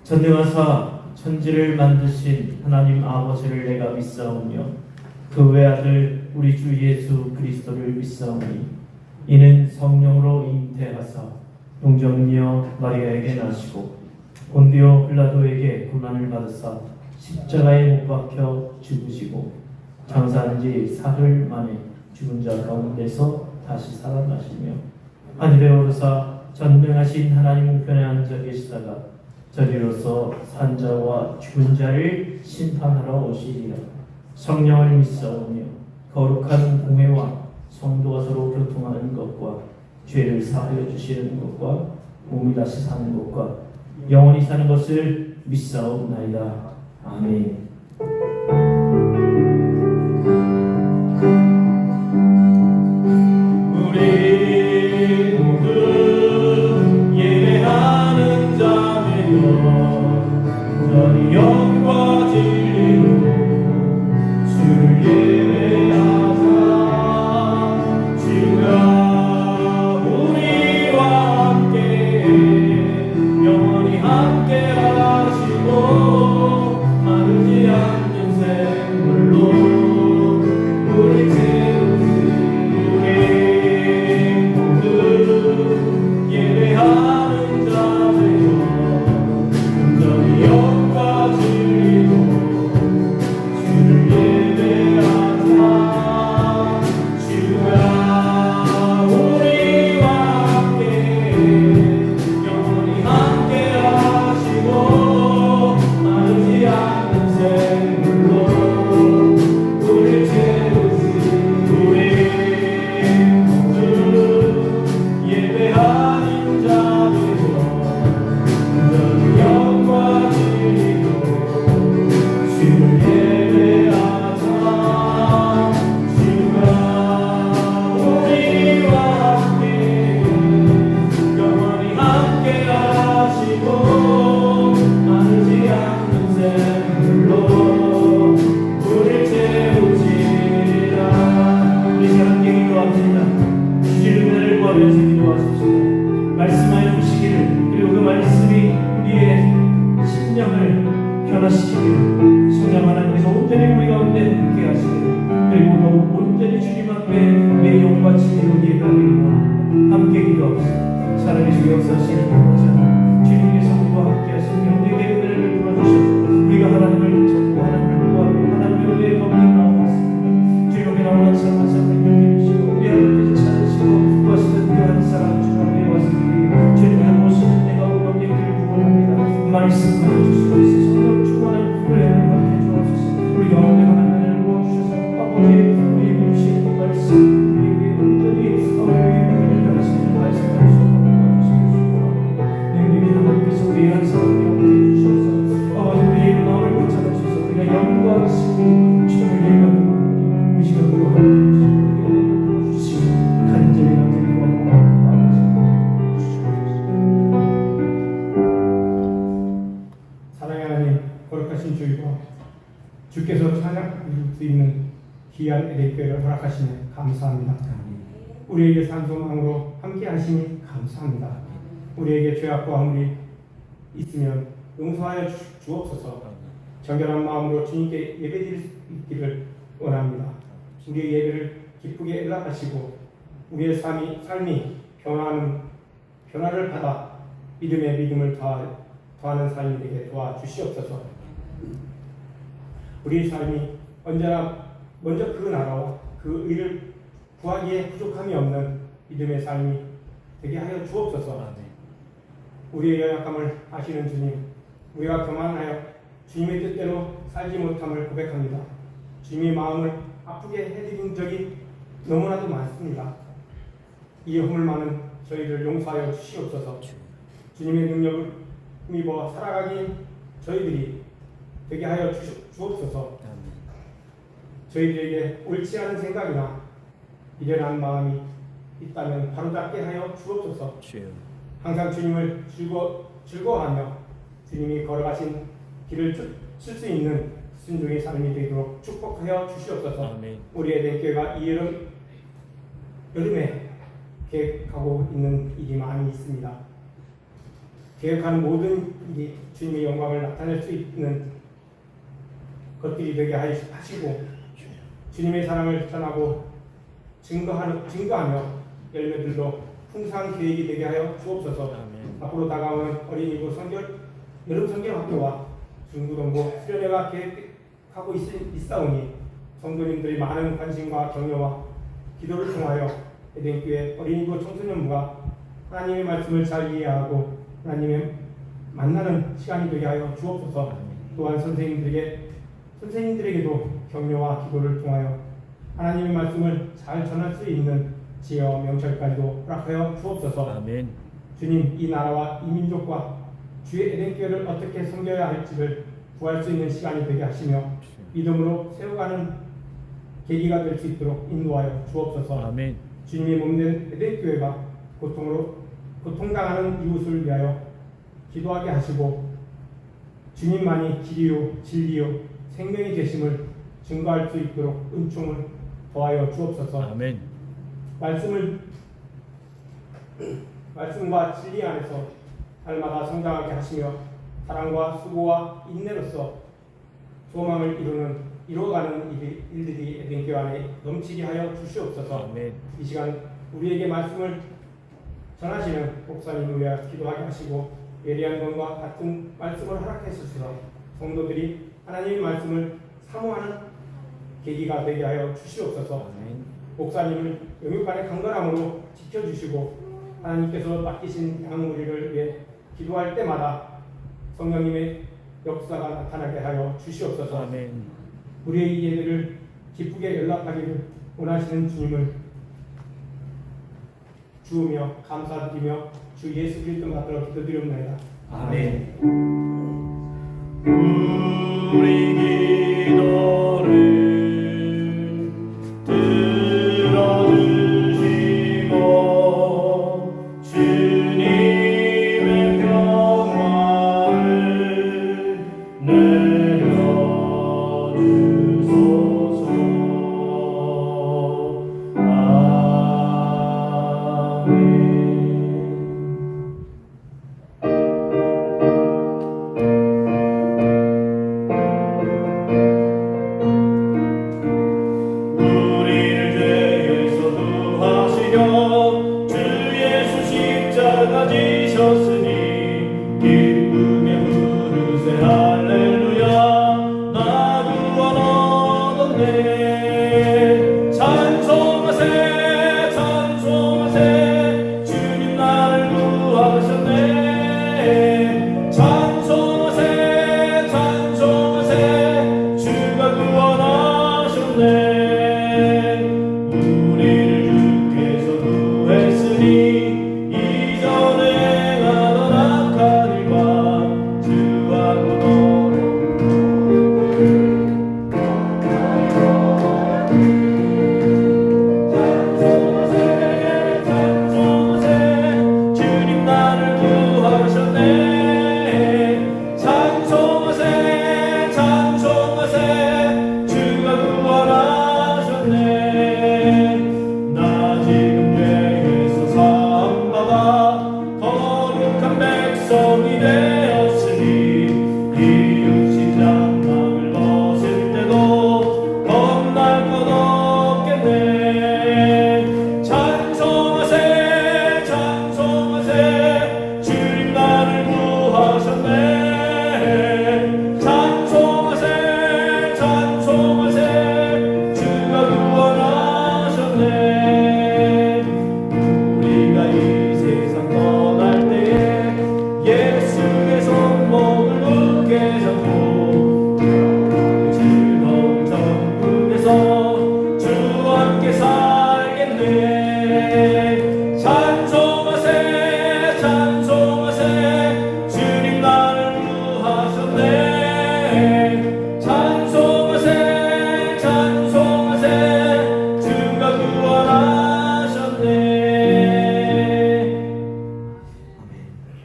전능하사 천지를 만드신 하나님 아버지를 내가 믿사오며 그 외아들 우리 주 예수 그리스도를 믿사오니 이는 성령으로 잉태하사 동정녀 마리아에게 나시고 본디오 빌라도에게 고난을 받으사 십자가에 못 박혀 죽으시고 장사한 지 사흘 만에 죽은 자 가운데서 다시 살아나시며 하늘에 오르사 전능하신 하나님 우편에 앉아 계시다가 저리로서 산자와 죽은 자를 심판하러 오시리라. 성령을 믿사오며 거룩한 공회와 성도가 서로 교통하는 것과 죄를 사하여 주시는 것과 몸이 다시 사는 것과 영원히 사는 것을 믿사옵나이다. 아멘. 우리 모두 예배하는 자매여 온전히 영과 진리로 주를 예배하자. 주가 우리와 함께 영원히 함께 하시고 마르지 않는 샘물로 우리 채우시. 우리 모두 예배하는 자 되어 온전히 영과 진리로 주를 예배하자. 주가 우리와 함께 영원히 함께 하시고 마르지 않는 샘물로 우리를 채우시. 우리 모두 예배하는 자 되어 온전히 영과 진리로 주를 예배하자. 주가 우리와 함께 영원히 함께 하시고 마르지 않는 샘물로 우리를 채우시리라. 우리 함께 기도합니다. 주시는 은혜를 구하면서 기도하십시다. 말씀하여 주시기를, 그리고 그 말씀이 우리의 심령을 변화시키기를, 성령 하나님께서 온전히 우리 가운데 함께 하시기를, 그리고 더욱 온전히 주님 앞에 내 영과 진리로 예배하기를 원합니다. 함께 기도합시다. 사랑의 주 역사하시는 거잖아. 주님께서 우리와 함께 하시며 우리에게 은혜를 부어주셔서 우리가 하나님을 찾고 하나님을 구하고 하나님의 은혜의 법을 나오았습니다. 주님께 나오는 삶을 섬기시고 우리 하나님께서 찾으시고 구하시는 그 한 사람 주 앞에 왔으니 주님의 모습은 내가 오늘 얘기를 구원합니다. 말씀 보여주시고 있어 성령 충만한 은혜를 받게 주옵소서. 우리 가운데 하나님을 부어주셔서 아버지 우리 주시는 말씀 우리에게 온전히 우리를 변하시는 말씀을 주시고 내 하나님께서 우리 한 사람을 함께 해주셔서 아버지 우리의 마음을 붙잡으셔서 우리가 영광하시고 주님을 예배하는 우리 시간으로 함께 해주시고 간절히 감사드리고 사랑의 하나님, 거룩하신 주이고 주께서 찬양 부를 수 있는 귀한 예배를 허락하시니 감사합니다. 우리에게 산소망으로 함께 하시니 감사합니다. 우리에게 죄악과 허물이 있으면 용서하여 주옵소서. 정결한 마음으로 주님께 예배드릴 수 있기를 원합니다. 우리의 예배를 기쁘게 응답하시고 우리의 삶이 변화를 받아 믿음의 믿음을 더하는 삶이 되게 도와주시옵소서. 우리의 삶이 언제나 먼저 그 나라와 그 의를 구하기에 부족함이 없는 믿음의 삶이 되게 하여 주옵소서. 우리의 연약함을 아시는 주님, 우리가 교만하여 주님의 뜻대로 살지 못함을 고백합니다. 주님의 마음을 아프게 해드린 적이 너무나도 많습니다. 이 허물 많은 저희를 용서하여 주시옵소서. 주님의 능력을 힘입어 살아가기 저희들이 되게 하여 주옵소서. 저희들에게 옳지 않은 생각이나 미련한 마음이 있다면 바로잡게 하여 주옵소서. 항상 주님을 즐거워하며 주님이 걸어가신 길을 칠 수 있는 순종의 삶이 되도록 축복하여 주시옵소서. 아멘. 우리 에덴교회가 이 여름에 계획하고 있는 일이 많이 있습니다. 계획하는 모든 일이 주님의 영광을 나타낼 수 있는 것들이 되게 하시고 주님의 사랑을 전하고 증거하며 열매들로 풍성한 계획이 되게 하여 주옵소서. 아멘. 앞으로 다가오는 어린이부 여름 성경학교와 중고등부 수련회가 계획하고 있사오니 성도님들이 많은 관심과 격려와 기도를 통하여 에덴교회 어린이부 청소년부가 하나님의 말씀을 잘 이해하고 하나님의 만나는 시간이 되게 하여 주옵소서. 또한 선생님들에게도 격려와 기도를 통하여 하나님의 말씀을 잘 전할 수 있는 지혜와 명철까지도 허락하여 주옵소서. 아멘. 주님, 이 나라와 이 민족과 주의 에덴교회를 어떻게 섬겨야 할지를 구할 수 있는 시간이 되게 하시며 믿음으로 세워가는 계기가 될 수 있도록 인도하여 주옵소서. 아멘. 주님의 몸된 에덴교회가 고통당하는 이웃을 위하여 기도하게 하시고 주님만이 길이요 진리요 생명이 되심을 증거할 수 있도록 은총을 더하여 주옵소서. 아멘. 말씀과 진리 안에서 날마다 성장하게 하시며 사랑과 수고와 인내로서 소망을 이루어가는 일들이 에덴교회 안에 넘치게 하여 주시옵소서. 아멘. 이 시간 우리에게 말씀을 전하시는 목사님을 위하여 기도하게 하시고 예리한 것과 같은 말씀을 허락해 주셔서 성도들이 하나님의 말씀을 사모하는 계기가 되게 하여 주시옵소서. 아멘. 목사님을 영육간의 강건함으로 지켜주시고 하나님께서 맡기신 양무리를 위해 기도할 때마다 성령님의 역사가 나타나게 하여 주시옵소서. 아멘. 우리의 이 예들을 기쁘게 연락하기를 원하시는 주님을 주우며 감사드리며 주 예수 그리스도 받들어 기도드리옵나이다. 아멘. 우리 기도를 들어주시고 주님의 평화를 내려주소서. 아멘. 지셨으니 기쁘게 부르세 할렐루야. 나 구원 얻었네. 찬송하세 찬송하세 주님 나를 구하셨네. 찬송하세 찬송하세 주가 구원하셨네. 우리를 주께서 구했으니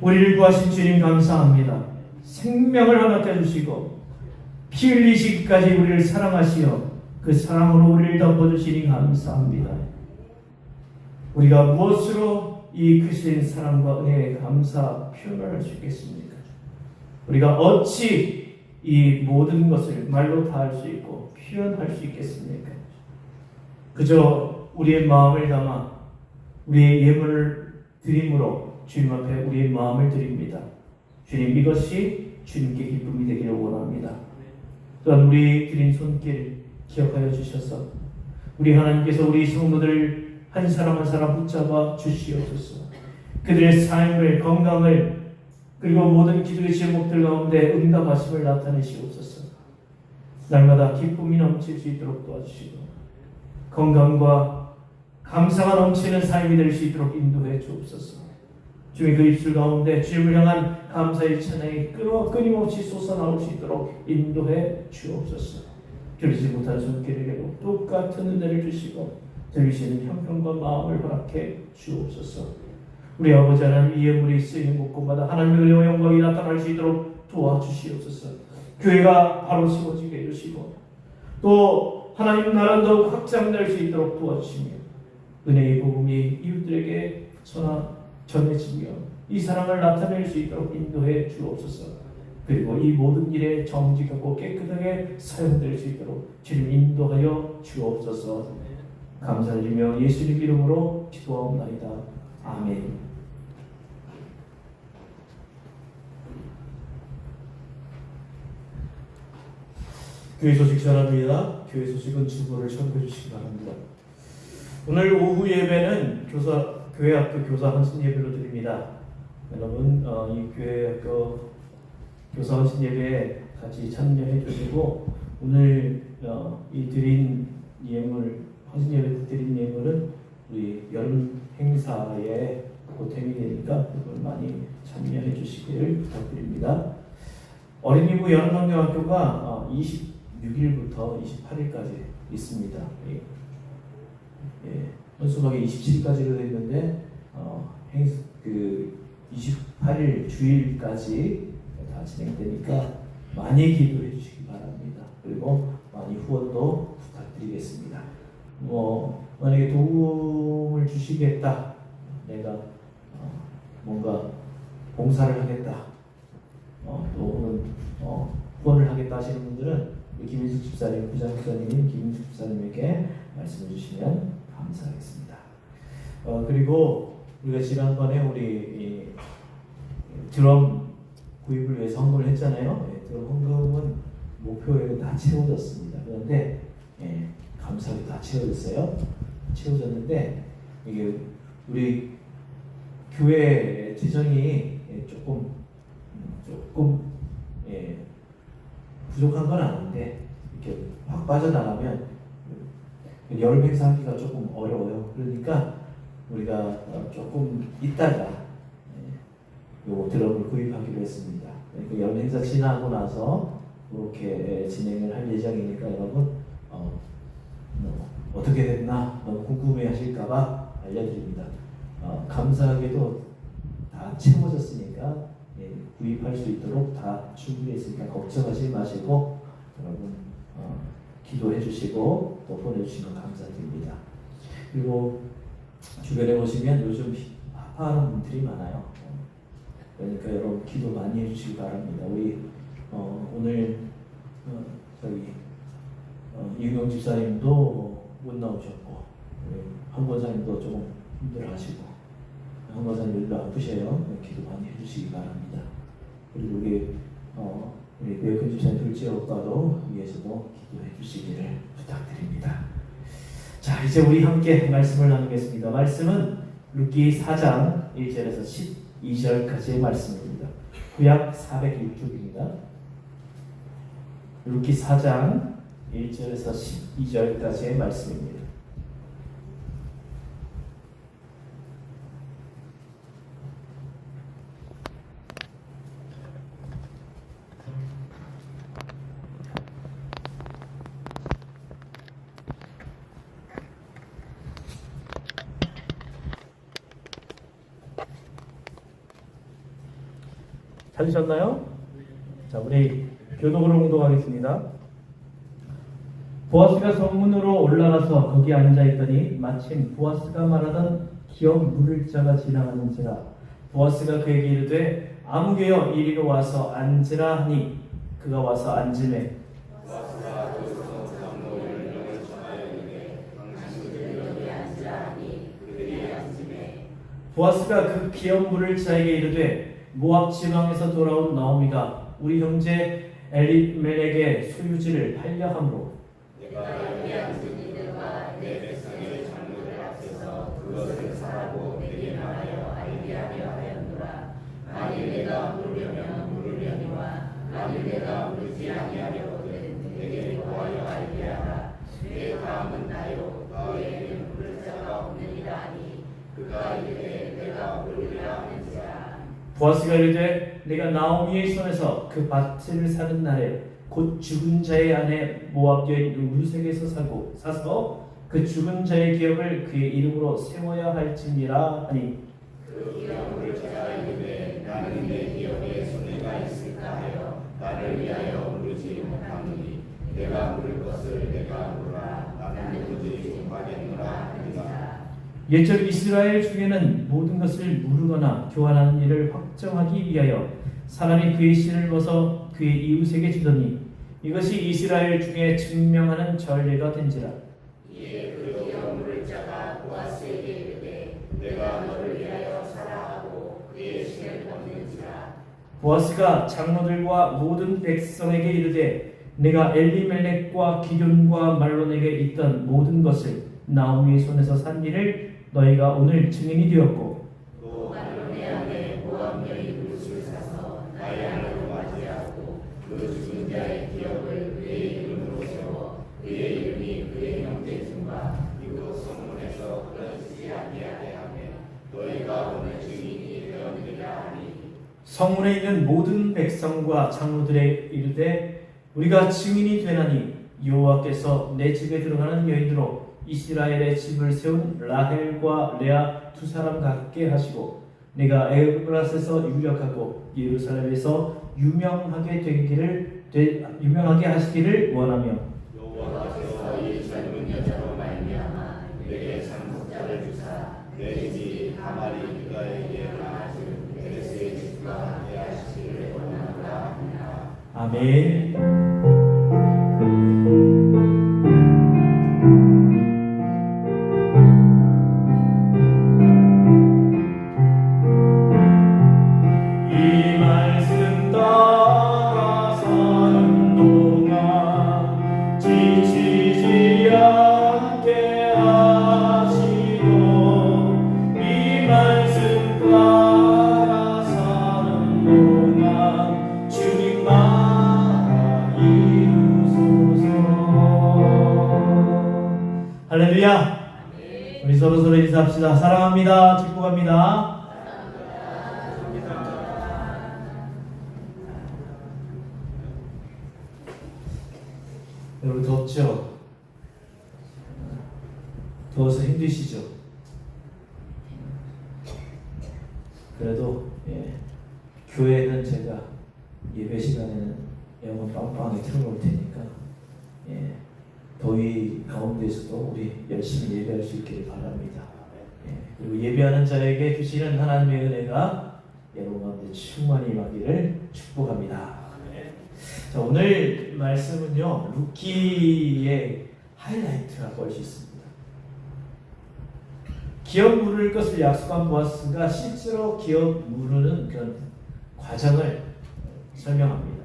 우리를 구하신 주님 감사합니다. 생명을 허락해 주시고 피 흘리시기까지 우리를 사랑하시어 그 사랑으로 우리를 덮어주시니 감사합니다. 우리가 무엇으로 이 크신 사랑과 은혜에 감사 표현을 할 수 있겠습니까? 우리가 어찌 이 모든 것을 말로 다 할 수 있고 표현할 수 있겠습니까? 그저 우리의 마음을 담아 우리의 예물을 드림으로 주님 앞에 우리의 마음을 드립니다. 주님, 이것이 주님께 기쁨이 되기를 원합니다. 또한 우리 드린 손길 기억하여 주셔서 우리 하나님께서 우리 성도들 한 사람 한 사람 붙잡아 주시옵소서. 그들의 삶을, 건강을, 그리고 모든 기도의 제목들 가운데 응답하심을 나타내시옵소서. 날마다 기쁨이 넘칠 수 있도록 도와주시고 건강과 감사가 넘치는 삶이 될 수 있도록 인도해 주옵소서. 주의 그 입술 가운데 주님을 향한 감사의 찬양이 끊임없이 솟아나올 수 있도록 인도해 주옵소서. 들리지 못한 손길에게도 똑같은 은혜를 주시고 들리시는 형편과 마음을 허락해 주옵소서. 우리 아버지 하나님, 이 예물이 쓰이는 곳곳마다 하나님의 은혜와 영광이 나타날 수 있도록 도와주시옵소서. 교회가 바로 세워지게 해주시고 또 하나님 나라는 더욱 확장될 수 있도록 도와주시며 은혜의 복음이 이웃들에게 전해지며 이 사랑을 나타낼 수 있도록 인도해 주옵소서. 그리고 이 모든 일에 정직하고 깨끗하게 사용될 수 있도록 주님 인도하여 주옵소서. 감사드리며 예수님 이름으로 기도하옵나이다. 아멘. 교회 소식 전합니다. 교회 소식은 주보를 참고해 주시기 바랍니다. 오늘 오후 예배는 교회 학교 교사 헌신 예배로 드립니다. 여러분 이 교회 학교 교사 헌신 예배에 같이 참여해 주시고 오늘 이 드린 예물 헌신 예배 드린 예물은 우리 여름 행사에 보탬이 되니까 그걸 많이 참여해 주시기를 부탁드립니다. 어린이부 여름환경학교가 26일부터 28일까지 있습니다. 헌수막에 27일까지로 되어 있는데 28일 주일까지 다 진행되니까 많이 기도해 주시기 바랍니다. 그리고 많이 후원도 부탁드리겠습니다. 만약에 도움을 주시겠다, 내가 뭔가 봉사를 하겠다, 또는 후원을 하겠다 하시는 분들은 김인숙 집사님, 부장목사님 김인숙 집사님에게 말씀해 주시면 감사하겠습니다. 그리고 우리가 지난번에 우리 드럼 구입을 위해서 헌금을 했잖아요. 드럼 헌금은 목표액은 다 채워졌습니다. 그런데 감사하게 다 채워졌어요. 채워졌는데 이게 우리 교회 재정이 조금 부족한 건 아닌데 이렇게 확 빠져나가면 여름 행사하기가 조금 어려워요. 그러니까 우리가 조금 있다가 요 드럼을 구입하기로 했습니다. 그러니까 여름 행사 지나고 나서 그렇게 진행을 할 예정이니까 여러분 어떻게 됐나 너무 궁금해하실까봐 알려드립니다. 감사하게도 다 채워졌으니까 구입할 수 있도록 다 준비했으니까 걱정하지 마시고 여러분 기도해 주시고 또 보내주시면 감사드립니다. 그리고 주변에 보시면 요즘 아파하는 분들이 많아요. 그러니까 여러분 기도 많이 해주시기 바랍니다. 우리 오늘 이은경 집사님도 못 나오셨고 한 권사님도 조금 힘들어하시고 한 권사님 일도 아프셔요. 기도 많이 해주시기 바랍니다. 그리고 우리 배우큰 집사님 둘째 오빠도 위해서도 기도해 주시기를 부탁드립니다. 자, 이제 우리 함께 말씀을 나누겠습니다. 말씀은 룻기 4장 1절에서 12절까지의 말씀입니다. 구약 401쪽입니다. 룻기 4장 1절에서 12절까지의 말씀입니다. 찾으셨나요? 자, 우리 교독으로 공독하겠습니다. 보아스가 성문으로 올라가서 거기 앉아있더니 마침 보아스가 말하던 기업 물을 자가 지나가는지라. 보아스가 그에게 이르되 아무개여 이리로 와서 앉으라 하니 그가 와서 앉으매 보아스가 그 기업 물을 자에게 이르되 모압 지방에서 돌아온 나오미가 우리 형제 엘리멜렉의 소유지를 팔려 함으로 내가 여기 앉은 이들과 내 백성의 장로들 앞에서 그것을 사라고 내게 말하여 알게 하려 하였노라. 만일 내가 물으려면 물으려니와 만일 내가 물지 아니하려거든 내게 구하여 알게 하라. 내 다음은 나요 그에게는 물을 자가 없느니라 하니 그가 이르되 내가 물으리라 하는지라. 보아스가 이르되 내가 나오미의 손에서 그 밭을 사는 날에 곧 죽은 자의 아내 모압 여인 룻에게서 사서 그 죽은 자의 기업을 그의 이름으로 세워야 할지니라 하니 그 기업을 자가 이르되 나는 내 기업에 손해가 있을까 하여 나를 위하여 물지 못하노니 내가 물을 것을 내가 물으라 나는 도저히 못 하겠노라 하니라. 옛적 이스라엘 중에는 모든 것을 물으거나 교환하는 일을 확정하기 위하여 사람이 그의 씨를 벗어 그의 이웃에게 주더니 이것이 이스라엘 중에 증명하는 전례가 된지라. 이에 그 기업 물을 자가 보아스에게 이르되 내가 너를 위하여 사라 하고 그의 씨를 벗는지라. 보아스가 장로들과 모든 백성에게 이르되 내가 엘리멜렉과 기럐과 말론에게 있던 모든 것을 나오미의 손에서 산 일을 너희가 오늘 증인이 되었고 또 말론의 아내 모압 여인 룻을 사서 나의 아내로 맞이하고 그 죽은 자의 기업을 그의 이름으로 세워 그의 이름이 그의 형제중과 이곳 성문에서 끊어지지 아니하게 하며 너희가 오늘 증인이 되었느니라 하니. 성문에 있는 모든 백성과 장로들에 이르되 우리가 증인이 되나니 여호와께서 내 집에 들어가는 여인으로 이스라엘의 집을 세운 라헬과 레아 두 사람 같게 하시고 내가 에브라스에서 유력하고 예루살렘에서 유명하게 하시기를 원하며 여호와께서 이 젊은 여자로 말미암아 내게 상속자를 주사 내 집이 다말이 유다에게 낳아준 베레스의 집과 함께 하시기를 원하노라 하니라. 아멘. 이 말씀 따라 사는 동안 지치지 않게 하시고 이 말씀 따라 사는 동안 주님 나라 이루소서. 할렐루야. 우리 서로 인사합시다. 사랑합니다. 축복합니다. 여러분 덥죠? 더워서 힘드시죠? 그래도 교회는 제가 예배 시간에는 에어컨 빵빵하게 틀어놓을 테니까 더위 가운데서도 우리 열심히 예배할 수 있기를 바랍니다. 그리고 예배하는 자에게 주시는 하나님의 은혜가 여러분 가운데 충만히 임하기를 축복합니다. 자, 오늘 말씀은요 루키의 하이라이트라고 할 수 있습니다. 기업 물을 것을 약속한 보아스가 실제로 기업 무르는 그런 과정을 설명합니다.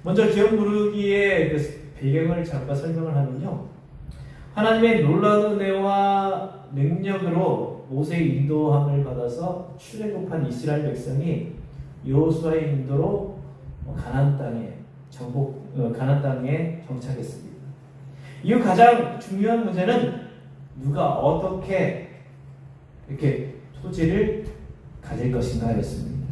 먼저 기업 무르기의 그 배경을 잠깐 설명을 하면요, 하나님의 놀라운 은혜와 능력으로 모세의 인도함을 받아서 출애굽한 이스라엘 백성이 여호수아의 인도로 가나안 땅에 정착했습니다. 이후 가장 중요한 문제는 누가 어떻게 이렇게 토지를 가질 것인가였습니다.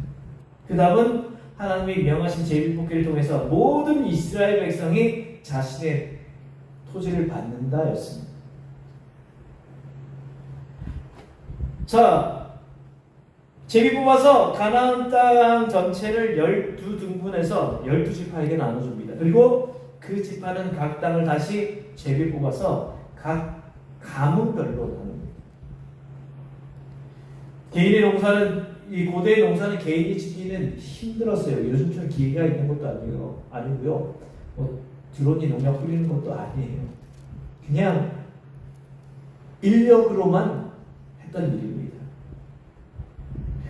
그 답은 하나님이 명하신 제비뽑기를 통해서 모든 이스라엘 백성이 자신의 토지를 받는다였습니다. 자, 제비 뽑아서 가나안 땅 전체를 12등분해서 12지파에게 나눠줍니다. 그리고 그 지파는 각 땅을 다시 제비 뽑아서 각 가문별로 나눕니다. 개인의 농사는, 이 고대의 농사는 개인이 짓기는 힘들었어요. 요즘처럼 기계가 있는 것도 아니고요. 드론이 농약 뿌리는 것도 아니에요. 그냥 인력으로만 했던 일입니다.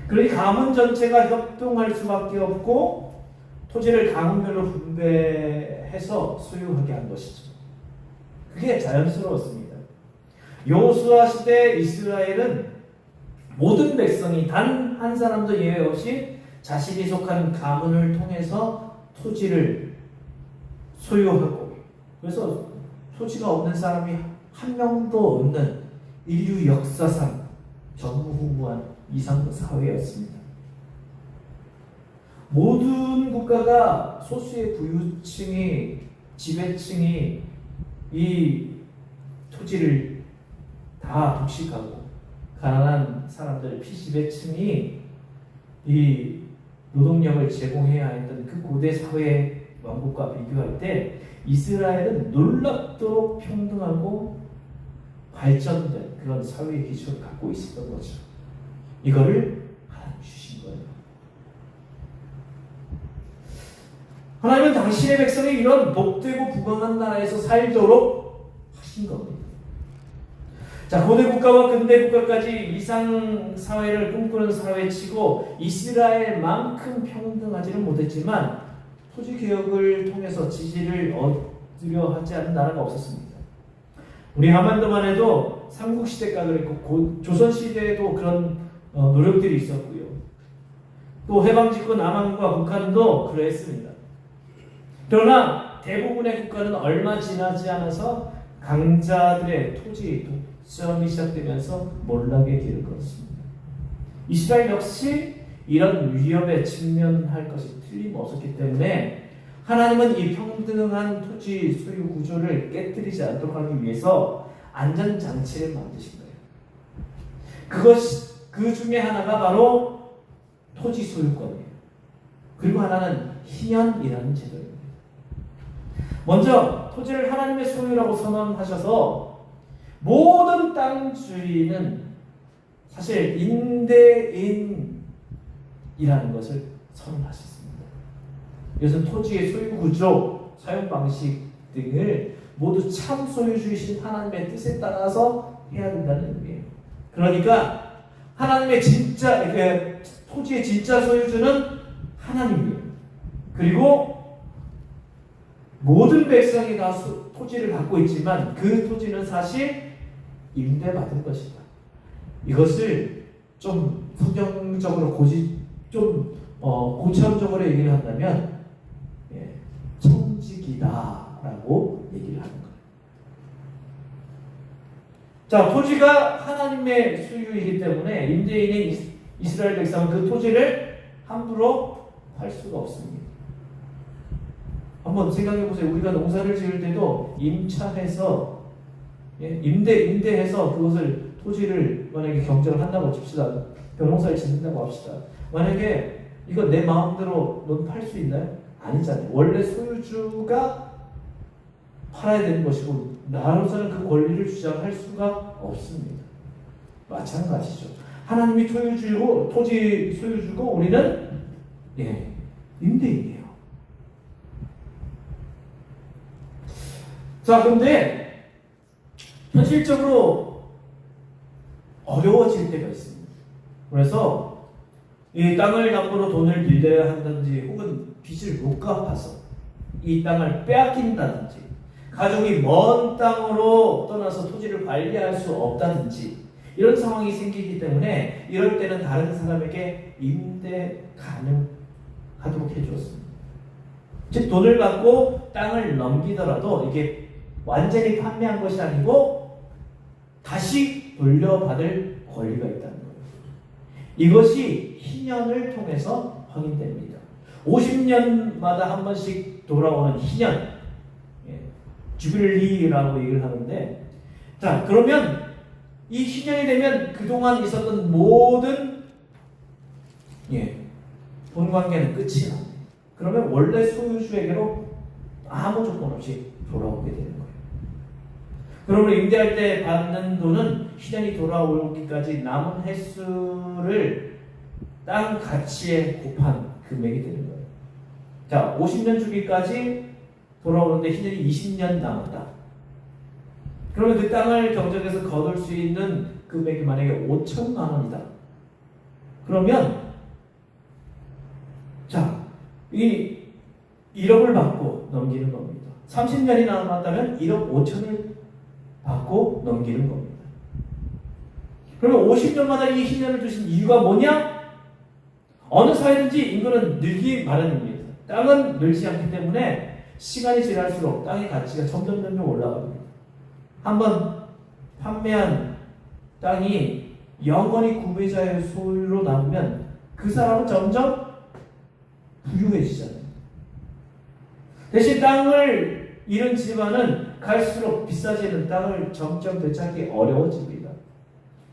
그러니 가문 전체가 협동할 수밖에 없고 토지를 가문별로 분배해서 소유하게 한 것이죠. 그게 자연스러웠습니다. 여호수아 시대 이스라엘은 모든 백성이 단 한 사람도 예외 없이 자신이 속한 가문을 통해서 토지를 소유하고, 그래서 토지가 없는 사람이 한 명도 없는 인류 역사상 전무후무한 이상 사회였습니다. 모든 국가가 소수의 부유층이, 지배층이 이 토지를 다 독식하고 가난한 사람들, 피지배층이 이 노동력을 제공해야 했던 그 고대 사회 왕국과 비교할 때 이스라엘은 놀랍도록 평등하고 발전된 그런 사회 기초를 갖고 있었던 거죠. 이거를 하나님 주신 거예요. 하나님은 당신의 백성이 이런 복되고 부강한 나라에서 살도록 하신 겁니다. 자, 고대 국가와 근대 국가까지 이상 사회를 꿈꾸는 사회치고 이스라엘만큼 평등하지는 못했지만 토지 개혁을 통해서 지지를 얻으려 하지 않은 나라가 없었습니다. 우리 한반도만 해도 삼국시대가 그랬고 조선시대에도 그런 노력들이 있었고요. 또 해방 직후 남한과 북한도 그러했습니다. 그러나 대부분의 국가는 얼마 지나지 않아서 강자들의 토지 독점이 시작되면서 몰락의 길을 걸었습니다. 이스라엘 역시 이런 위협에 직면할 것이 틀림없었기 때문에 하나님은 이 평등한 토지 소유 구조를 깨뜨리지 않도록 하기 위해서 안전장치를 만드신 거예요. 그 중에 하나가 바로 토지 소유권이에요. 그리고 하나는 희년이라는 제도입니다. 먼저 토지를 하나님의 소유라고 선언하셔서 모든 땅 주인은 사실 임대인이라는 것을 선언하셨습니다. 이것은 토지의 소유 구조, 사용 방식 등을 모두 참 소유주이신 하나님의 뜻에 따라서 해야 된다는 의미예요. 그러니까 하나님의 진짜 토지의 진짜 소유주는 하나님이에요. 그리고 모든 백성이 다 토지를 갖고 있지만 그 토지는 사실 임대받은 것이다. 이것을 좀 성경적으로 고차원적으로 얘기를 한다면 청지기다라고 얘기를 하는 거예요. 자, 토지가 하나님의 소유이기 때문에 임대인인 이스라엘 백성은 그 토지를 함부로 할 수가 없습니다. 한번 생각해 보세요. 우리가 농사를 지을 때도 임차해서 임대해서 그것을 토지를 만약에 경작을 한다고 칩시다. 벼농사를 짓는다고 합시다. 만약에 이거 내 마음대로 넌 팔 수 있나요? 아니잖아요. 원래 소유주가 팔아야 되는 것이고 나로서는 그 권리를 주장할 수가 없습니다. 마찬가지죠. 하나님이 소유주고 토지 소유주고 우리는 임대인이에요. 자, 근데 현실적으로 어려워질 때가 있습니다. 그래서 이 땅을 담보로 돈을 빌려야 한다든지 혹은 빚을 못 갚아서 이 땅을 빼앗긴다든지 가족이 먼 땅으로 떠나서 토지를 관리할 수 없다든지 이런 상황이 생기기 때문에 이럴 때는 다른 사람에게 임대 가능하도록 해주었습니다. 즉 돈을 받고 땅을 넘기더라도 이게 완전히 판매한 것이 아니고 다시 돌려받을 권리가 있다는 거예요. 이것이 희년을 통해서 확인됩니다. 50년마다 한 번씩 돌아오는 희년, 주빌리라고 얘기를 하는데, 자, 그러면 이 희년이 되면 그동안 있었던 모든 돈 관계는 끝이 납니다. 그러면 원래 소유주에게로 아무 조건 없이 돌아오게 되는 거예요. 그러므로 임대할 때 받는 돈은 희년이 돌아오기까지 남은 횟수를 땅 가치에 곱한 금액이 되는 거예요. 자, 50년 주기까지 돌아오는데 희년이 20년 남았다. 그러면 그 땅을 경작해서 거둘 수 있는 금액이 만약에 5천만 원이다. 그러면 자, 이 1억을 받고 넘기는 겁니다. 30년이 남았다면 1억 5천을 받고 넘기는 겁니다. 그러면 50년마다 이 희년을 주신 이유가 뭐냐? 어느 사회든지 인구는 늘기 마련입니다. 땅은 늘지 않기 때문에 시간이 지날수록 땅의 가치가 점점 올라갑니다. 한번 판매한 땅이 영원히 구매자의 소유로 남으면 그 사람은 점점 부유해지잖아요. 대신 땅을 잃은 집안은 갈수록 비싸지는 땅을 점점 되찾기 어려워집니다.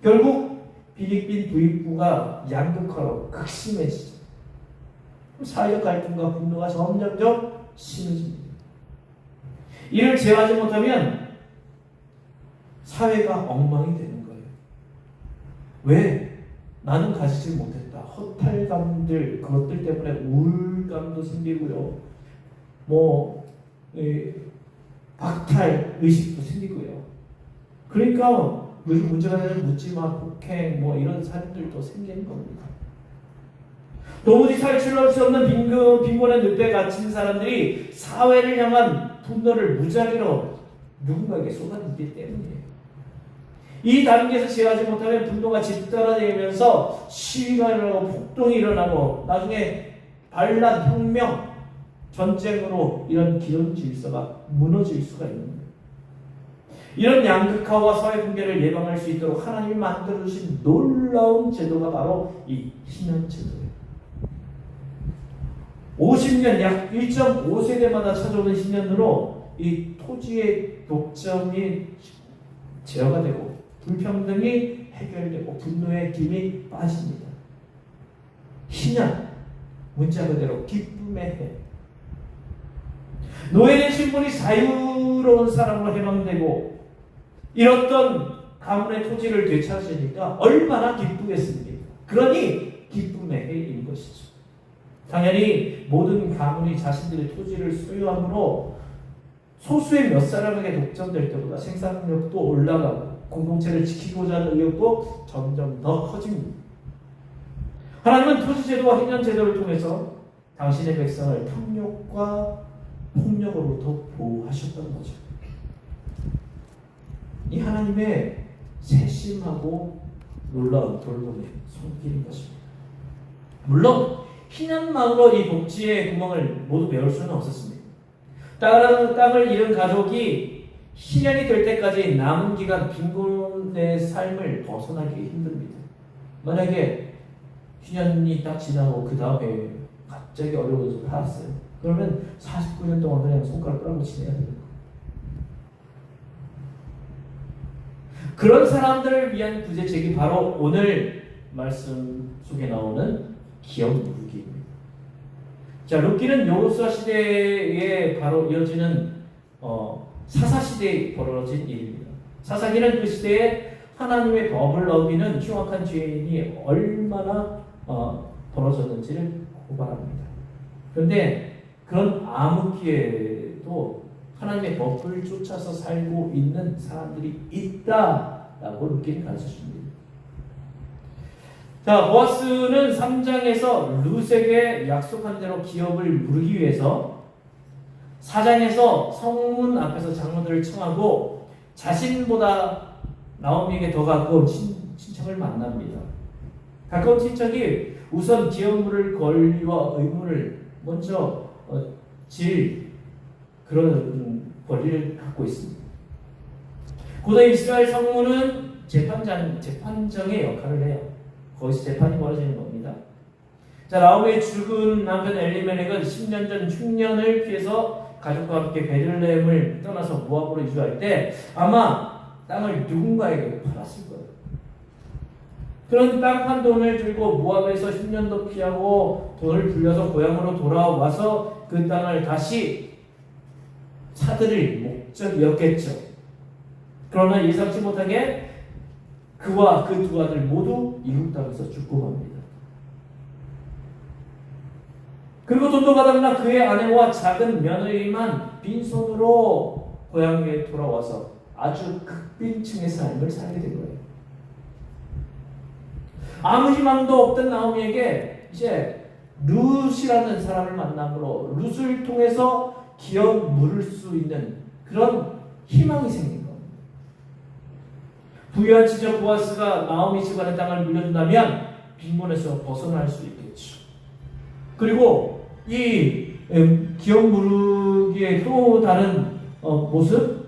결국 필리핀 부익부가 양극화로 극심해지죠. 사회적 갈등과 분노가 점점점 심해집니다. 이를 제어하지 못하면 사회가 엉망이 되는 거예요. 왜? 나는 가지지 못했다. 허탈감들, 그것들 때문에 우울감도 생기고요. 박탈 의식도 생기고요. 그러니까 요즘 문제가 되는 묻지마, 폭행, 이런 사람들도 생기는 겁니다. 도무지 탈출할 수 없는 빈곤의 늪에 갇힌 사람들이 사회를 향한 분노를 무작위로 누군가에게 쏟아붓기 때문이에요. 이 단계에서 제어하지 못하면 분노가 집단화되면서 시위가 일어나고 폭동이 일어나고 나중에 반란, 혁명, 전쟁으로 이런 기존 질서가 무너질 수가 있는 거예요. 이런 양극화와 사회 붕괴를 예방할 수 있도록 하나님이 만들어주신 놀라운 제도가 바로 이 희년 제도예요. 50년, 약 1.5세대마다 찾아오는 희년으로 이 토지의 독점이 제어가 되고 불평등이 해결되고 분노의 김이 빠집니다. 희년, 문자 그대로 기쁨의 해. 노예된 신분이 자유로운 사람으로 해방되고 잃었던 가문의 토지를 되찾으니까 얼마나 기쁘겠습니까? 그러니 기쁨의 해인 것이죠. 당연히 모든 가문이 자신들의 토지를 소유함으로 소수의 몇 사람에게 독점될 때보다 생산력도 올라가고 공동체를 지키고자 하는 의욕도 점점 더 커집니다. 하나님은 토지제도와 희년제도를 통해서 당신의 백성을 탐욕과 폭력으로부터 보호하셨던 거죠. 이 하나님의 세심하고 놀라운 돌봄의 손길인 것입니다. 물론 희년만으로 이 복지의 구멍을 모두 메울 수는 없었습니다. 땅을 잃은 가족이 희년이 될 때까지 남은 기간 빈곤의 삶을 벗어나기 힘듭니다. 만약에 희년이 딱 지나고 그 다음에 갑자기 어려워져서 팔았어요. 그러면 49년 동안 그냥 손가락 끌어고 지내야 돼요. 그런 사람들을 위한 구제책이 바로 오늘 말씀 속에 나오는 기업 무기입니다. 자, 룻기는 여호수아 시대에 바로 이어지는 사사 시대에 벌어진 일입니다. 사사기는 그 시대에 하나님의 법을 어기는 흉악한 죄인이 얼마나 벌어졌는지를 고발합니다. 그런데 그런 암흑기에도 하나님의 법을 쫓아서 살고 있는 사람들이 있다라고 룻기는 가르쳐줍니다. 자, 보아스는 3장에서 룻에게 약속한 대로 기업을 물기 위해서 4장에서 성문 앞에서 장로들을 청하고 자신보다 나오미에게 더 가까운 친척을 만납니다. 가까운 친척이 우선 기업물을 권리와 의무를 먼저 질 그런 권리를 갖고 있습니다. 고대 이스라엘 성문은 재판정의 역할을 해요. 거기서 재판이 벌어지는 겁니다. 자, 나오미의 죽은 남편 엘리멜렉은 10년 전 흉년을 피해서 가족과 함께 베들레헴을 떠나서 모압으로 이주할 때 아마 땅을 누군가에게 팔았을 거예요. 그런 땅 판 돈을 들고 모압에서 10년도 피하고 돈을 불려서 고향으로 돌아와서 그 땅을 다시 사들일 목적이었겠죠. 그러나 예상치 못하게 그와 그 두 아들 모두 이웃 땅에서 죽고 맙니다. 그리고 돈도 바닥나 그의 아내와 작은 며느리만 빈손으로 고향에 돌아와서 아주 극빈층의 삶을 살게 된 거예요. 아무 희망도 없던 나오미에게 이제 룻이라는 사람을 만남으로 룻을 통해서 기업 물을 수 있는 그런 희망이 생긴 겁니다. 부유한 친척 보아스가 나오미 집안의 땅을 물려준다면 빈곤에서 벗어날 수 있겠죠. 그리고 이 기업 무르기의 또 다른 모습,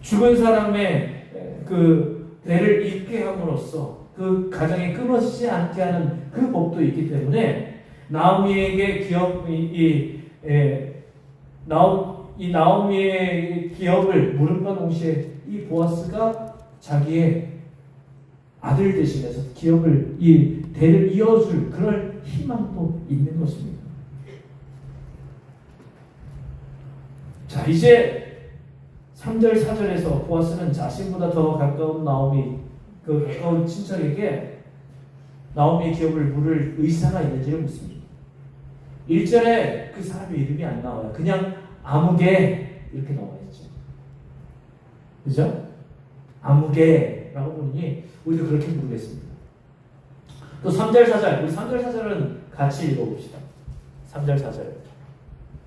죽은 사람의 그 대를 잇게 함으로써 그 가정이 끊어지지 않게 하는 그 법도 있기 때문에 나오미에게 나오미의 기업을 물음과 동시에 이 보아스가 자기의 아들 되시면서 기업을 이 대를 이어줄 그럴 희망도 있는 것입니다. 자, 이제 3절 4절에서 보아스는 자신보다 더 가까운 나오미, 그 가까운 친척에게 나오미의 기업을 물을 의사가 있는지를 묻습니다. 1절에 그 사람의 이름이 안 나와요. 그냥 아무개 이렇게 나와 있죠. 그죠? 아무개라고 보니 우리도 그렇게 부르겠습니다. 또 3절 4절, 우리 3절 4절은 같이 읽어봅시다. 3절 4절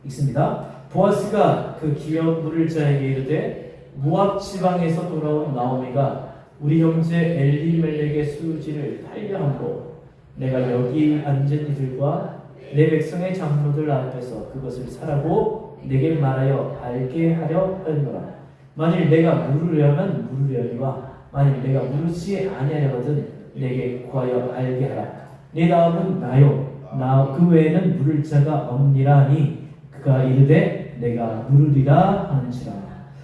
읽습니다. 보아스가 그 기업 물을 자에게 이르되 모압 지방에서 돌아온 나오미가 우리 형제 엘리멜렉의 수지를 팔려함으로 내가 여기 앉은 이들과 내 백성의 장로들 앞에서 그것을 사라고 내게 말하여 알게 하려 하였노라. 만일 내가 물으려면 물으려니와 만일 내가 물으지 아니하려거든 내게 구하여 알게 하라. 네 다음은 나요. 나 그 외에는 물을 자가 없니라 하니 그가 이르되 내가 물으리라 하는지라.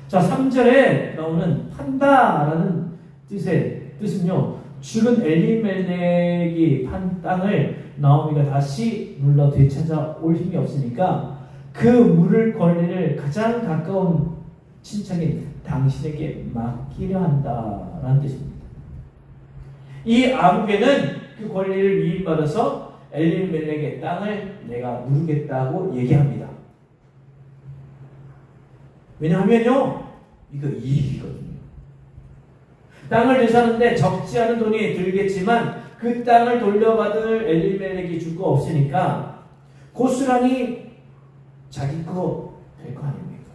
자, 3절에 나오는 판다라는 뜻은요, 죽은 엘리멜렉이 판 땅을 나오미가 다시 물러 되찾아 올 힘이 없으니까 그 물을 권리를 가장 가까운 친척인 당신에게 맡기려 한다라는 뜻입니다. 이 아무개는 그 권리를 위임받아서 엘리멜렉의 땅을 내가 물겠다고 얘기합니다. 왜냐하면요, 이거 이익이거든요. 땅을 되사는데 적지 않은 돈이 들겠지만 그 땅을 돌려받을 엘리멜렉이 줄 거 없으니까 고스란히 자기 거 될 거 아닙니까?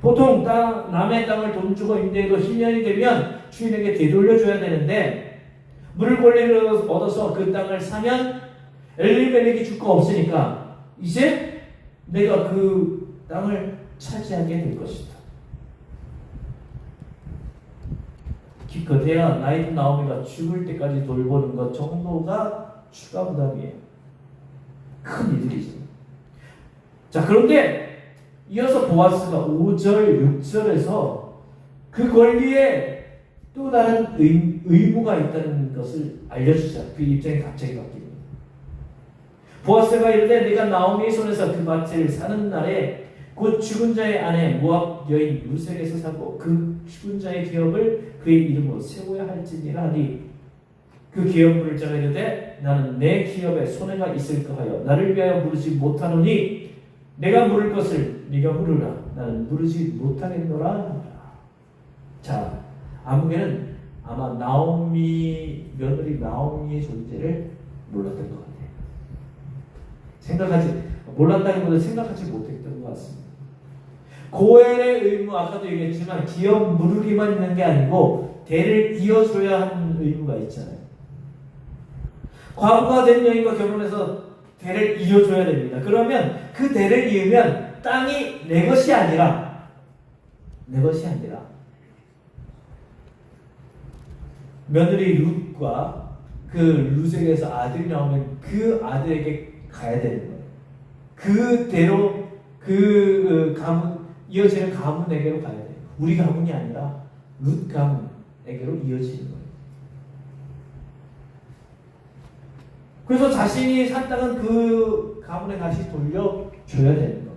보통 남의 땅을 돈 주고 임대해도 10년이 되면 주인에게 되돌려줘야 되는데 물을 권리를 얻어서 그 땅을 사면 엘리멜렉이 줄 거 없으니까 이제 내가 그 땅을 차지하게 될 것이다. 기껏해야 나이 나오미가 죽을 때까지 돌보는 것 정도가 추가 부담이에요. 큰 일이죠. 자, 그런데 이어서 보아스가 5절, 6절에서 그 권리에 또 다른 의무가 있다는 것을 알려주자. 그 입장이 갑자기 바뀝니다. 보아스가 이르되 내가 나오미의 손에서 그 밭을 사는 날에 곧 죽은 자의 아내 모압 여인 루셀에서 사고 그 죽은 자의 기업을 그의 이름으로 세워야 할지니라 하니 그 기업 물을 자가 이르되 나는 내 기업에 손해가 있을까 하여 나를 위하여 물으지 못하노니 내가 물을 것을 네가 물으라. 나는 물으지 못하겠노라. 자, 아무개는 아마 나오미 며느리 나오미의 존재를 몰랐던 것 같아요. 몰랐다기보다 생각하지 못했던 것 같습니다. 고엘의 의무, 아까도 얘기했지만 기업 물으기만 있는 게 아니고 대를 이어줘야 하는 의무가 있잖아요. 과부가 된 여인과 결혼해서 대를 이어줘야 됩니다. 그러면 그 대를 이으면 땅이 내 것이 아니라 며느리 룻과 그 룻에게서 아들이 나오면 그 아들에게 가야 되는 거예요. 그대로 그 가문 이어지는 가문에게로 가야 돼요. 우리 가문이 아니라 룻 가문에게로 이어지는 거예요. 그래서 자신이 산 땅은 그 가문에 다시 돌려줘야 되는 겁니다.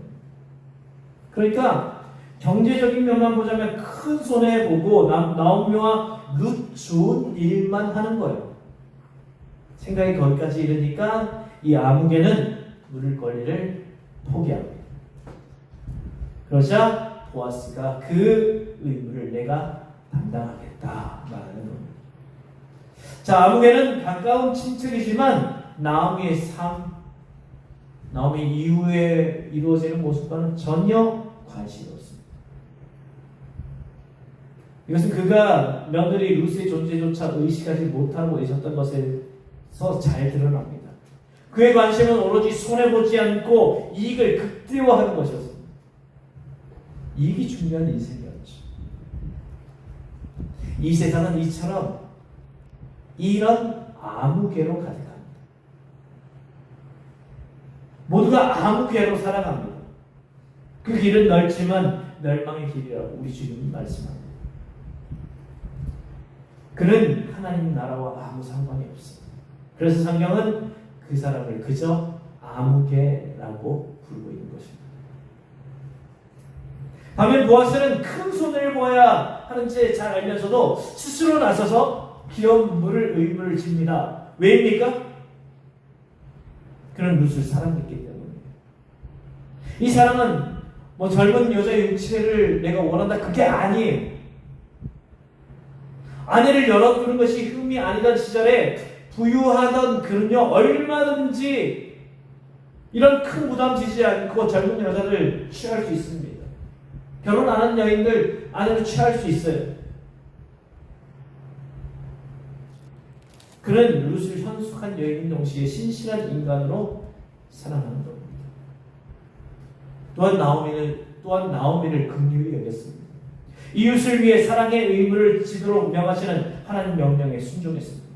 그러니까 경제적인 면만 보자면 큰 손해 보고 나오미와 룻 좋은 일만 하는 거예요. 생각이 거기까지 이르니까 이 아무개는 물을 권리를 포기합니다. 그러자 보아스가 그 의무를 내가 담당하겠다 말하는 겁니다. 자, 아무개는 가까운 친척이지만 나오미의 삶, 나오미 이후에 이루어지는 모습과는 전혀 관심이 없습니다. 이것은 그가 며느리 루스의 존재조차 의식하지 못하고 있었던 것에서 잘 드러납니다. 그의 관심은 오로지 손해보지 않고 이익을 극대화하는 것이었습니다. 이익이 중요한 인생이었죠. 이 세상은 이처럼 이런 아무개로 가득합니다. 모두가 아무개로 살아갑니다. 그 길은 넓지만 멸망의 길이라고 우리 주님이 말씀합니다. 그는 하나님 나라와 아무 상관이 없습니다. 그래서 성경은 그 사람을 그저 아무개라고 부르고 있는 것입니다. 반면 보아스는 큰 손해를 보아야 하는지 잘 알면서도 스스로 나서서 기업 물을 의무를 집니다. 왜입니까? 그는 룻을 사랑했기 때문입니다. 이 사랑은 뭐 젊은 여자의 육체를 내가 원한다 그게 아니에요. 아내를 열어두는 것이 흠이 아니던 시절에 부유하던 그는요 얼마든지 이런 큰 부담 지지 않고 젊은 여자를 취할 수 있습니다. 결혼 안 한 여인들 아내를 취할 수 있어요. 그는 룻을 현숙한 여인인 동시에 신실한 인간으로 사랑하는 겁니다. 또한 나오미를 긍휼히 여겼습니다. 이웃을 위해 사랑의 의무를 지도록 명하시는 하나님 명령에 순종했습니다.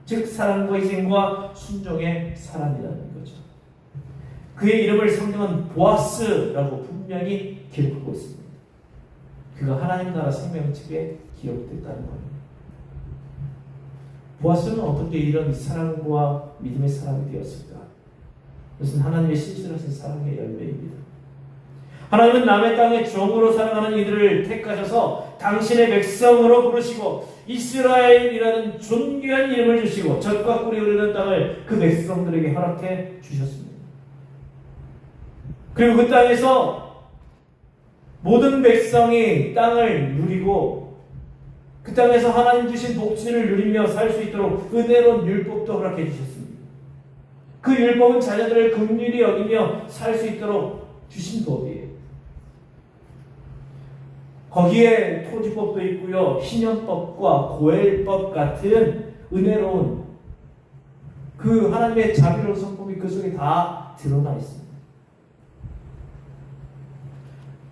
즉 사랑과 희생과 순종의 사람이라는 거죠. 그의 이름을 성경은 보아스라고 분명히 기록하고 있습니다. 그가 하나님 나라 생명책에 기록됐다는 겁니다. 보아스는 어떻게 이런 사랑과 믿음의 사람이 되었을까? 그것은 하나님의 신실하신 사랑의 열매입니다. 하나님은 남의 땅에 종으로 살아가는 이들을 택하셔서 당신의 백성으로 부르시고 이스라엘이라는 존귀한 이름을 주시고 젖과 꿀이 흐르는 땅을 그 백성들에게 허락해 주셨습니다. 그리고 그 땅에서 모든 백성이 땅을 누리고 그 땅에서 하나님 주신 복지를 누리며 살 수 있도록 은혜로운 율법도 허락해 주셨습니다. 그 율법은 자녀들을 긍휼히 여기며 살 수 있도록 주신 법이에요. 거기에 토지법도 있고요. 희년법과 고엘법 같은 은혜로운 그 하나님의 자비로운 성품이 그 속에 다 드러나 있습니다.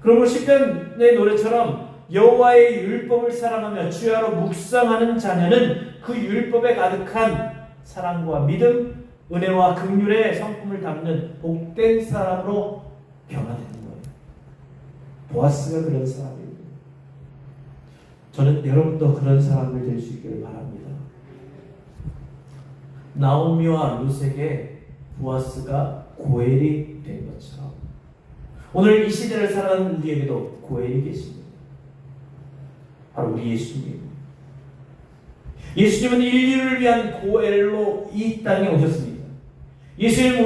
그러므로 시편의 노래처럼 여호와의 율법을 사랑하며 주야로 묵상하는 자녀는 그 율법에 가득한 사랑과 믿음, 은혜와 긍휼의 성품을 담는 복된 사람으로 변화되는 거예요. 보아스가 그런 사람입니다. 저는 여러분도 그런 사람을 될 수 있기를 바랍니다. 나오미와 룻에게 보아스가 고엘이 된 것처럼 오늘 이 시대를 살아가는 우리에게도 고엘이 계십니다. 바로 우리 예수님. 예수님은 인류를 위한 고엘로 이 땅에 오셨습니다. 예수님은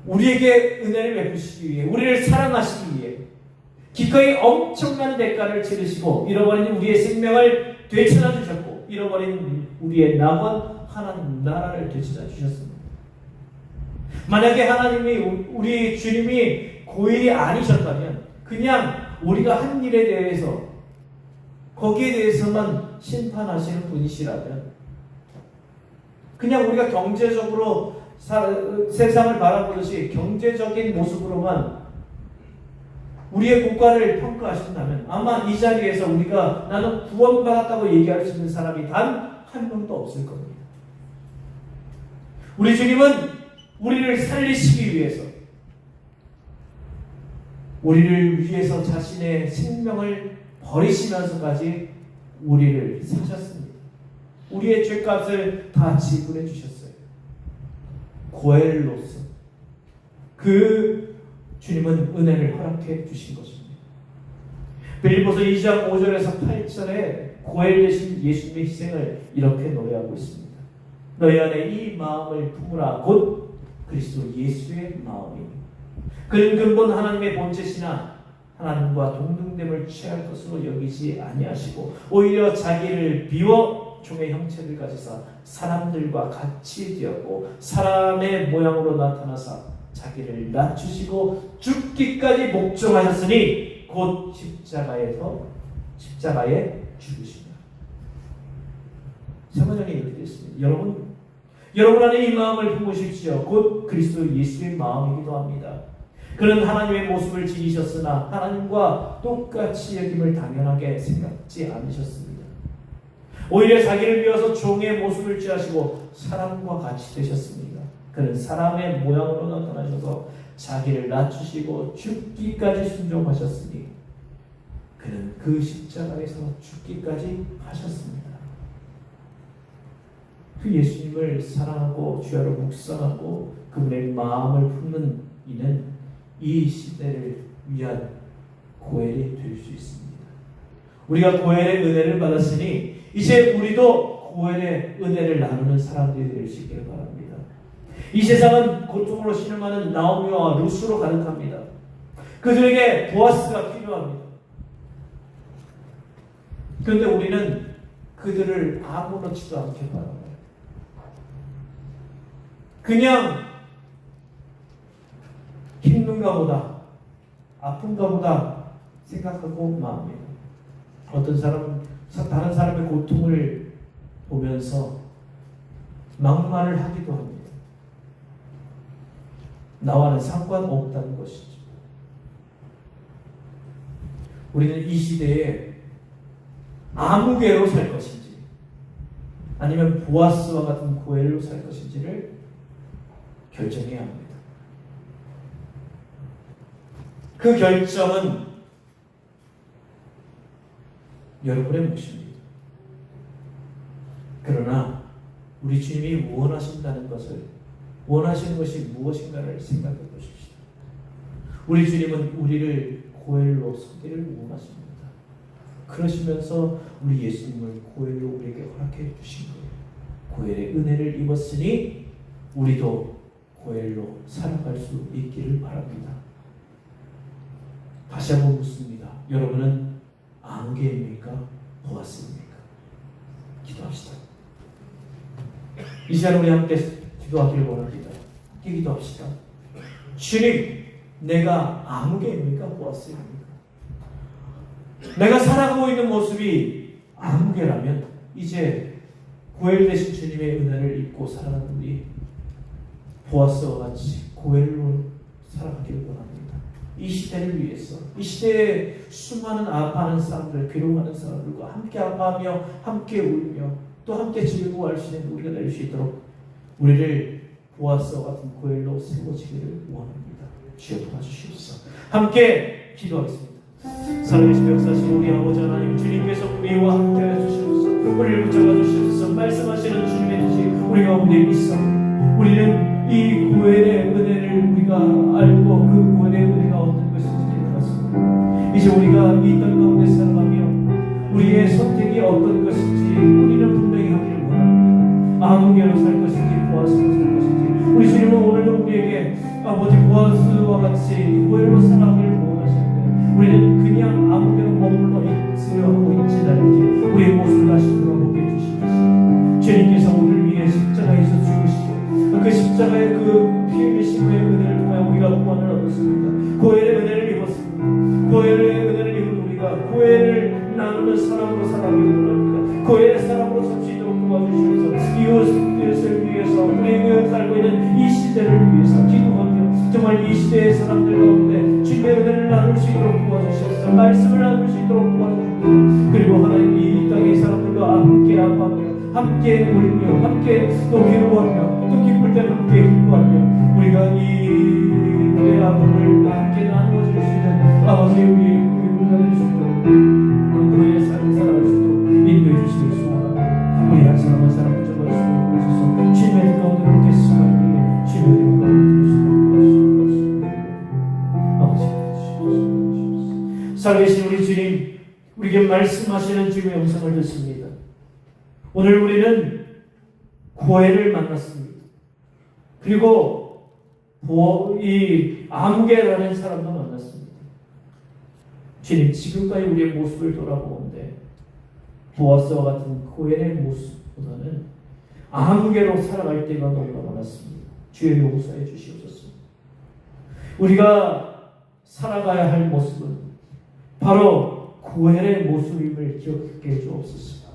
우리에게 은혜를 베푸시기 위해, 우리를 사랑하시기 위해 기꺼이 엄청난 대가를 치르시고 잃어버린 우리의 생명을 되찾아 주셨고 잃어버린 우리의 남은 하나님 나라를 되찾아 주셨습니다. 만약에 하나님이 우리 주님이 고일이 아니셨다면 그냥 우리가 한 일에 대해서 거기에 대해서만 심판하시는 분이시라면 그냥 우리가 경제적으로 세상을 바라보듯이 경제적인 모습으로만 우리의 국가를 평가하신다면 아마 이 자리에서 우리가 나는 구원받았다고 얘기할 수 있는 사람이 단 한 명도 없을 겁니다. 우리 주님은 우리를 살리시기 위해서 우리를 위해서 자신의 생명을 버리시면서까지 우리를 사셨습니다. 우리의 죄값을 다 지불해 주셨어요. 고엘로서 그 주님은 은혜를 허락해 주신 것입니다. 빌립보서 2장 5절에서 8절에 고엘 되신 예수님의 희생을 이렇게 노래하고 있습니다. 너희 안에 이 마음을 품으라 곧 그리스도 예수의 마음이니 그는 근본 하나님의 본체시나 하나님과 동등됨을 취할 것으로 여기지 아니하시고 오히려 자기를 비워 종의 형체를 가지사 사람들과 같이 되었고 사람의 모양으로 나타나사 자기를 낮추시고 죽기까지 복종하셨으니 곧 십자가에 죽으시며 사모님이 이렇게 됐습니다. 여러분 안에 이 마음을 품으십시오. 곧 그리스도 예수의 마음이기도 합니다. 그는 하나님의 모습을 지니셨으나 하나님과 똑같이 여김을 당연하게 생각지 않으셨습니다. 오히려 자기를 비워서 종의 모습을 취하시고 사람과 같이 되셨습니다. 그는 사람의 모양으로 나타나셔서 자기를 낮추시고 죽기까지 순종하셨으니 그는 그 십자가에서 죽기까지 하셨습니다. 그 예수님을 사랑하고 주야로 묵상하고 그분의 마음을 품는 이는 이 시대를 위한 고엘이 될 수 있습니다. 우리가 고엘의 은혜를 받았으니 이제 우리도 고엘의 은혜를 나누는 사람들이 될 수 있기를 바랍니다. 이 세상은 고통으로 신음하는 나오미와 루스로 가득합니다. 그들에게 보아스가 필요합니다. 그런데 우리는 그들을 아무렇지도 않게 바라봐요. 그냥 힘든가 보다, 아픈가 보다 생각하고 마음이에요. 어떤 사람은 다른 사람의 고통을 보면서 막말을 하기도 합니다. 나와는 상관없다는 것이죠. 우리는 이 시대에 아무개로 살 것인지 아니면 보아스와 같은 고엘로 살 것인지를 결정해야 합니다. 그 결정은 여러분의 몫입니다. 그러나 우리 주님이 원하신다는 것을, 원하시는 것이 무엇인가를 생각해 보십시오. 우리 주님은 우리를 고엘로 서기를 원하십니다. 그러시면서 우리 예수님을 고엘로 우리에게 허락해 주신 거예요. 고엘의 은혜를 입었으니 우리도 고엘로 살아갈 수 있기를 바랍니다. 다시 한번 묻습니다. 여러분은 아무개입니까? 보았습니까? 기도합시다. 이 시간 우리 함께 기도하기를 원합니다. 함께 기도합시다. 주님, 내가 아무개입니까? 보았습니까? 내가 살아가고 있는 모습이 아무개라면 이제 고엘 되신 주님의 은혜를 입고 살아가는 우리 보아스와 같이 고엘로 살아가기를 원합니다. 이 시대를 위해서, 이 시대에 수많은 아파하는 사람들, 괴로워하는 사람들과 함께 아파하며 함께 울며 또 함께 즐거워할 수 있는 우리가 될 수 있도록 우리를 보아스와 같은 고엘로 세워지기를 원합니다. 주여 도와주시옵소서. 함께 기도하겠습니다. 살아계신 역사신 우리 아버지 하나님, 주님께서 우리와 함께 해주시옵소서. 우리를 붙잡아 주시옵소서. 말씀하시는 주님의 뜻이 우리가 우리의 믿사옵니다. 우리는 이 고엘의 은혜를 우리가 알고 그 고엘의 은혜가 어떤 것인지 알았습니다. 이제 우리가 이 땅 가운데 살아가며 우리의 선택이 어떤 것인지 우리는 분명히 하기를 원합니다. 아무개로 살 것인지 보아스로 살 것인지 우리 주님은 오늘도 우리에게 아버지 보아스와 같이 고엘로 살아가기를 원하시는데 우리는 그냥 아무개로 머물러 있으려 하고 있지 않을지 우리의 모습을 다시 돌아보게 해주시옵소서. 주님께서 우리를 위해 십자가에서 죽으시고 그 십자가의 그 피 흘리심의 은혜를 통해 우리가 구원을 얻었습니다. 고엘의 은혜를 입었습니다. 고엘의 은혜를 입은 우리가 고엘을 나누는 사람으로 살아가기를 원합니다. 고엘의 사람으로 살 수 있도록 도와주시면서 이웃을 위해서 우리가 살고 있는 이 시대를 위해서 기도하며 정말 이 시대의 사람들 가운데 주님의 은혜를 나눌 수 있도록 도와주시옵소서. 말씀을 나눌 수 있도록 도와주시옵소서. 그리고 하나님 이 땅의 사람들과 함께 아파하며 함께 울며 함께 또 괴로워하며 또 기쁠 때는 함께 기뻐하며 우리가 이 우리의 아픔을 함께 나누어질 수 있는 아버지 우리의 우리가 될 수 있도록 우리의 삶을 살아갈 수 있도록 인도해 주시길 소원합니다. 우리 한 사람 한 사람 붙잡아 주시고 주님의 뜻 가운데 함께 승하기를 주님의 이름으로 도와주시옵소서. 아버지 살아계신 우리 주님, 우리에게 말씀하시는 주님의 음성을 듣습니다. 오늘 우리는 고엘을 만났습니다. 그리고 이 아무개라는 사람도 만났습니다. 주님, 지금까지 우리의 모습을 돌아보는데 보아스와 같은 고엘의 모습보다는 아무개로 살아갈 때가 너무나 많았습니다. 주의 용서해 주시옵소서. 우리가 살아가야 할 모습은 바로 고엘의 모습임을 기억해 주옵소서.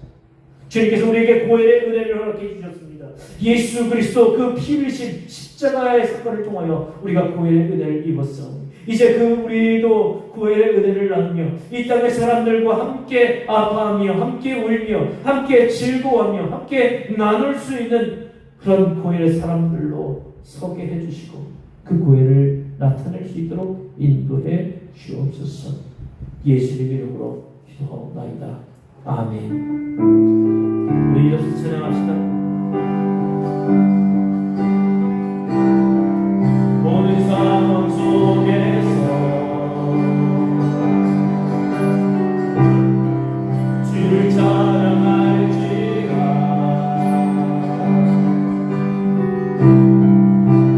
주님께서 우리에게 고엘의 은혜를 허락해 주셨습니다. 예수 그리스도 그 피 흘리신 십자가의 사건을 통하여 우리가 고엘의 은혜를 입었사오니 이제 우리도 고엘의 은혜를 나누며 이 땅의 사람들과 함께 아파하며 함께 울며 함께 즐거워하며 함께 나눌 수 있는 그런 고엘의 사람들로 서게 해주시고 그 고엘을 나타낼 수 있도록 인도해 주옵소서. 주옵소서. 예수님 이름으로 기도하옵나이다. 아멘. 우리 이어서 찬양합시다. 모든 상황 속에서 주를 찬양할지라.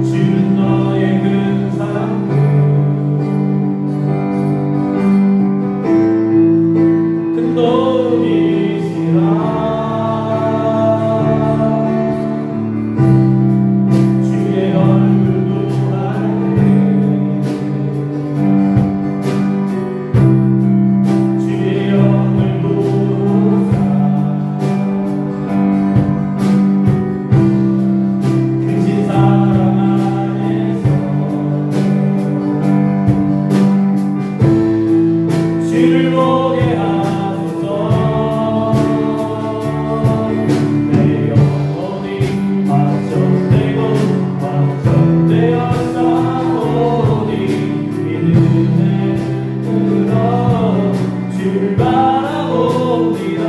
주는 너의 큰 사랑 큰 도움이시라. 주의 얼굴 구할 때 주의 영을 보사 크신 사랑 안에서 주를 보게 하소서. 내 영혼이 완전되고 완전되어 싸우니 믿음의 눈으로 주를 바라봅니다.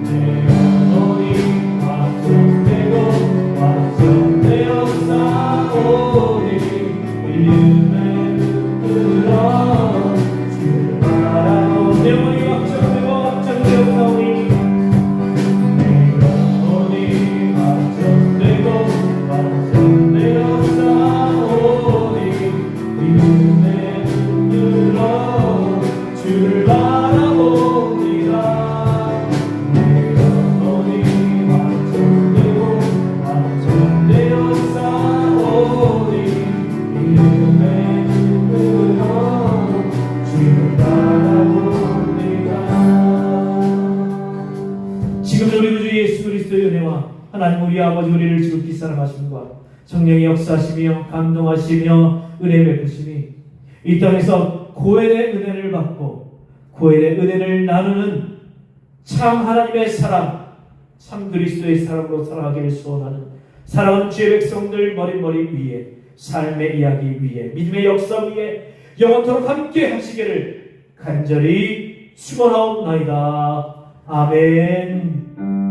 내 영혼이 완전되고 완전되어 싸우니 믿음의 눈으로 주를 바라봅니다. 내 영혼이 완전되고 완전되어 싸우니 내 영혼이 완전되고 완전되어 싸우니 믿음의 눈으로 주를 바라봅니다. 내 영혼이 완전되고 완전되어 싸우니 믿음의 눈으로 주를 바라봅니다. 지금도 우리 구주 예수 그리스도의 은혜와 하나님 우리 아버지 우리를 지극히 사랑하심과 성령의 역사하시며 감동하시며 은혜 베푸심이 이 땅에서 고엘의 은혜를 받고 고엘의 은혜를 나누는 참 하나님의 사람, 참 그리스도의 사람으로 살아가기를 소원하는 사랑하는 주의 백성들 머리머리 위에 삶의 이야기 위에 믿음의 역사 위에 영원토록 함께 하시기를 간절히 축원하옵나이다. 아멘.